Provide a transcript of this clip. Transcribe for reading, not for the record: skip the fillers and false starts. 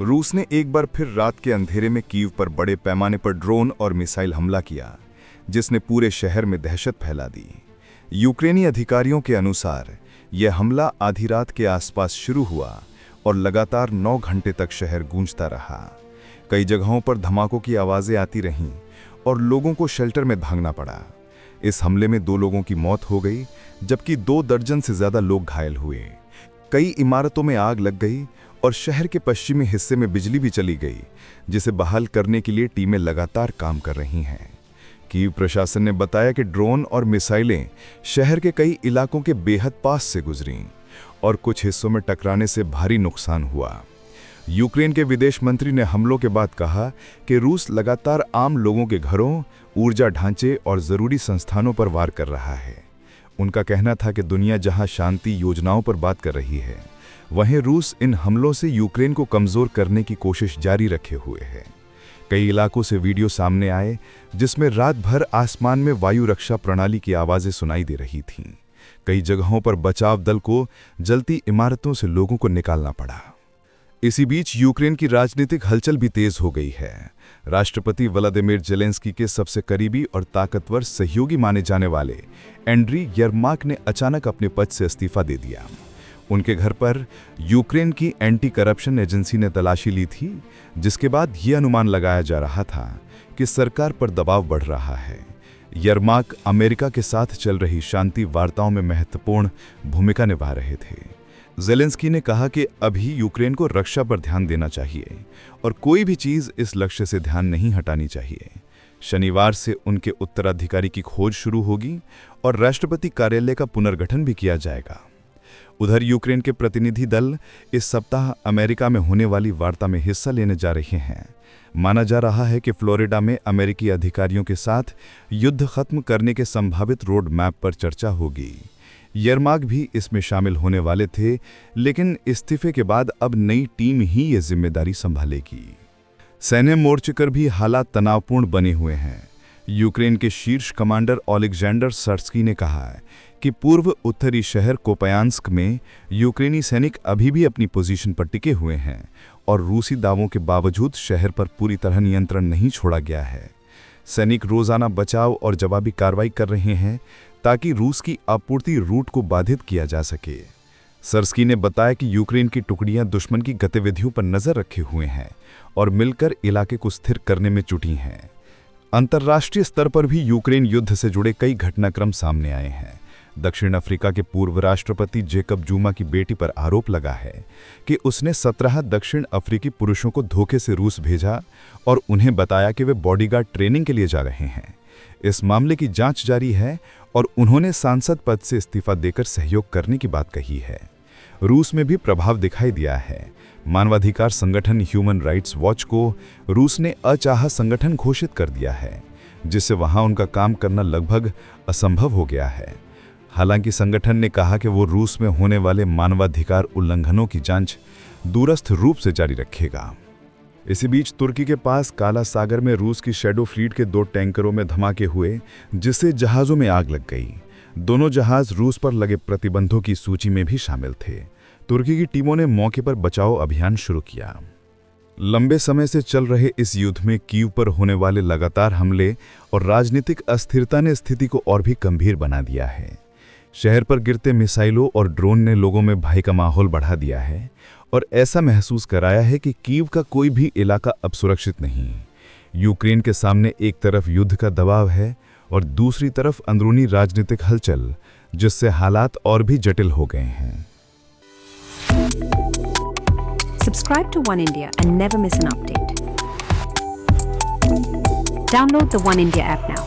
रूस ने एक बार फिर रात के अंधेरे में कीव पर बड़े पैमाने पर ड्रोन और मिसाइल हमला किया, जिसने पूरे शहर में दहशत फैला दी। यूक्रेनी अधिकारियों के अनुसार यह हमला आधी रात के आसपास शुरू हुआ और लगातार 9 घंटे तक शहर गूंजता रहा। कई जगहों पर धमाकों की आवाज़ें आती रहीं और लोगों को शेल्टर में भागना पड़ा। इस हमले में 2 लोगों की मौत हो गई, जबकि 2 दर्जन से ज़्यादा लोग घायल हुए। कई इमारतों में आग लग गई और शहर के पश्चिमी हिस्से में बिजली भी चली गई, जिसे बहाल करने के लिए टीमें लगातार काम कर रही हैं। कीव प्रशासन ने बताया कि ड्रोन और मिसाइलें शहर के कई इलाकों के बेहद पास से गुजरीं और कुछ हिस्सों में टकराने से भारी नुकसान हुआ। यूक्रेन के विदेश मंत्री ने हमलों के बाद कहा कि रूस लगातार आम लोगों के घरों, ऊर्जा ढांचे और ज़रूरी संस्थानों पर वार कर रहा है। उनका कहना था कि दुनिया जहां शांति योजनाओं पर बात कर रही है, वहीं रूस इन हमलों से यूक्रेन को कमज़ोर करने की कोशिश जारी रखे हुए है। कई इलाकों से वीडियो सामने आए जिसमें रात भर आसमान में वायु रक्षा प्रणाली की आवाज़ें सुनाई दे रही थीं। कई जगहों पर बचाव दल को जलती इमारतों से लोगों को निकालना पड़ा। इसी बीच यूक्रेन की राजनीतिक हलचल भी तेज हो गई है। राष्ट्रपति व्लादिमीर जेलेंस्की के सबसे करीबी और ताकतवर सहयोगी माने जाने वाले एंड्री यरमाक ने अचानक अपने पद से इस्तीफा दे दिया। उनके घर पर यूक्रेन की एंटी करप्शन एजेंसी ने तलाशी ली थी, जिसके बाद ये अनुमान लगाया जा रहा था कि सरकार पर दबाव बढ़ रहा है। यरमाक अमेरिका के साथ चल रही शांति वार्ताओं में महत्वपूर्ण भूमिका निभा रहे थे। जेलेंस्की ने कहा कि अभी यूक्रेन को रक्षा पर ध्यान देना चाहिए और कोई भी चीज़ इस लक्ष्य से ध्यान नहीं हटानी चाहिए। शनिवार से उनके उत्तराधिकारी की खोज शुरू होगी और राष्ट्रपति कार्यालय का पुनर्गठन भी किया जाएगा। उधर यूक्रेन के प्रतिनिधि दल इस सप्ताह अमेरिका में होने वाली वार्ता में हिस्सा लेने जा रहे हैं। माना जा रहा है कि फ्लोरिडा में अमेरिकी अधिकारियों के साथ युद्ध खत्म करने के संभावित रोड मैप पर चर्चा होगी। यरमाक भी इसमें शामिल होने वाले थे, लेकिन इस्तीफे के बाद अब नई टीम ही ये जिम्मेदारी संभालेगी। सैन्य मोर्चे पर भी हालात तनावपूर्ण बने हुए हैं। यूक्रेन के शीर्ष कमांडर ओलेक्जेंडर सर्स्की ने कहा है कि पूर्व उत्तरी शहर कोपयांस्क में यूक्रेनी सैनिक अभी भी अपनी पोजीशन पर टिके हुए हैं और रूसी दावों के बावजूद शहर पर पूरी तरह नियंत्रण नहीं छोड़ा गया है। सैनिक रोजाना बचाव और जवाबी कार्रवाई कर रहे हैं ताकि रूस की आपूर्ति रूट को बाधित किया जा सके। सर्स्की ने बताया कि यूक्रेन की टुकड़ियां दुश्मन की गतिविधियों पर नजर रखे हुए हैं और मिलकर इलाके को स्थिर करने में जुटी हैं। अंतर्राष्ट्रीय स्तर पर भी यूक्रेन युद्ध से जुड़े कई घटनाक्रम सामने आए हैं। दक्षिण अफ्रीका के पूर्व राष्ट्रपति जेकब जुमा की बेटी पर आरोप लगा है कि उसने 17 दक्षिण अफ्रीकी पुरुषों को धोखे से रूस भेजा और उन्हें बताया कि वे बॉडीगार्ड ट्रेनिंग के लिए जा रहे हैं। इस मामले की जांच जारी है और उन्होंने सांसद पद से इस्तीफा देकर सहयोग करने की बात कही है। रूस में भी प्रभाव दिखाई दिया है। मानवाधिकार संगठन ह्यूमन राइट्स वॉच को रूस ने अचाहा संगठन घोषित कर दिया है, जिससे वहां उनका काम करना लगभग असंभव हो गया है। हालांकि संगठन ने कहा कि वो रूस में होने वाले मानवाधिकार उल्लंघनों की जांच दूरस्थ रूप से जारी रखेगा। इसी बीच तुर्की के पास काला सागर में रूस की शैडो फ्लीट के 2 टैंकरों में धमाके हुए, जिससे जहाज़ों में आग लग गई। दोनों जहाज़ रूस पर लगे प्रतिबंधों की सूची में भी शामिल थे। तुर्की की टीमों ने मौके पर बचाव अभियान शुरू किया। लंबे समय से चल रहे इस युद्ध में कीव पर होने वाले लगातार हमले और राजनीतिक अस्थिरता ने स्थिति को और भी गंभीर बना दिया है। शहर पर गिरते मिसाइलों और ड्रोन ने लोगों में भय का माहौल बढ़ा दिया है और ऐसा महसूस कराया है कि कीव का कोई भी इलाका अब सुरक्षित नहीं। यूक्रेन के सामने एक तरफ युद्ध का दबाव है और दूसरी तरफ अंदरूनी राजनीतिक हलचल, जिससे हालात और भी जटिल हो गए हैं। Subscribe to One India and never miss an update. Download the One India app now.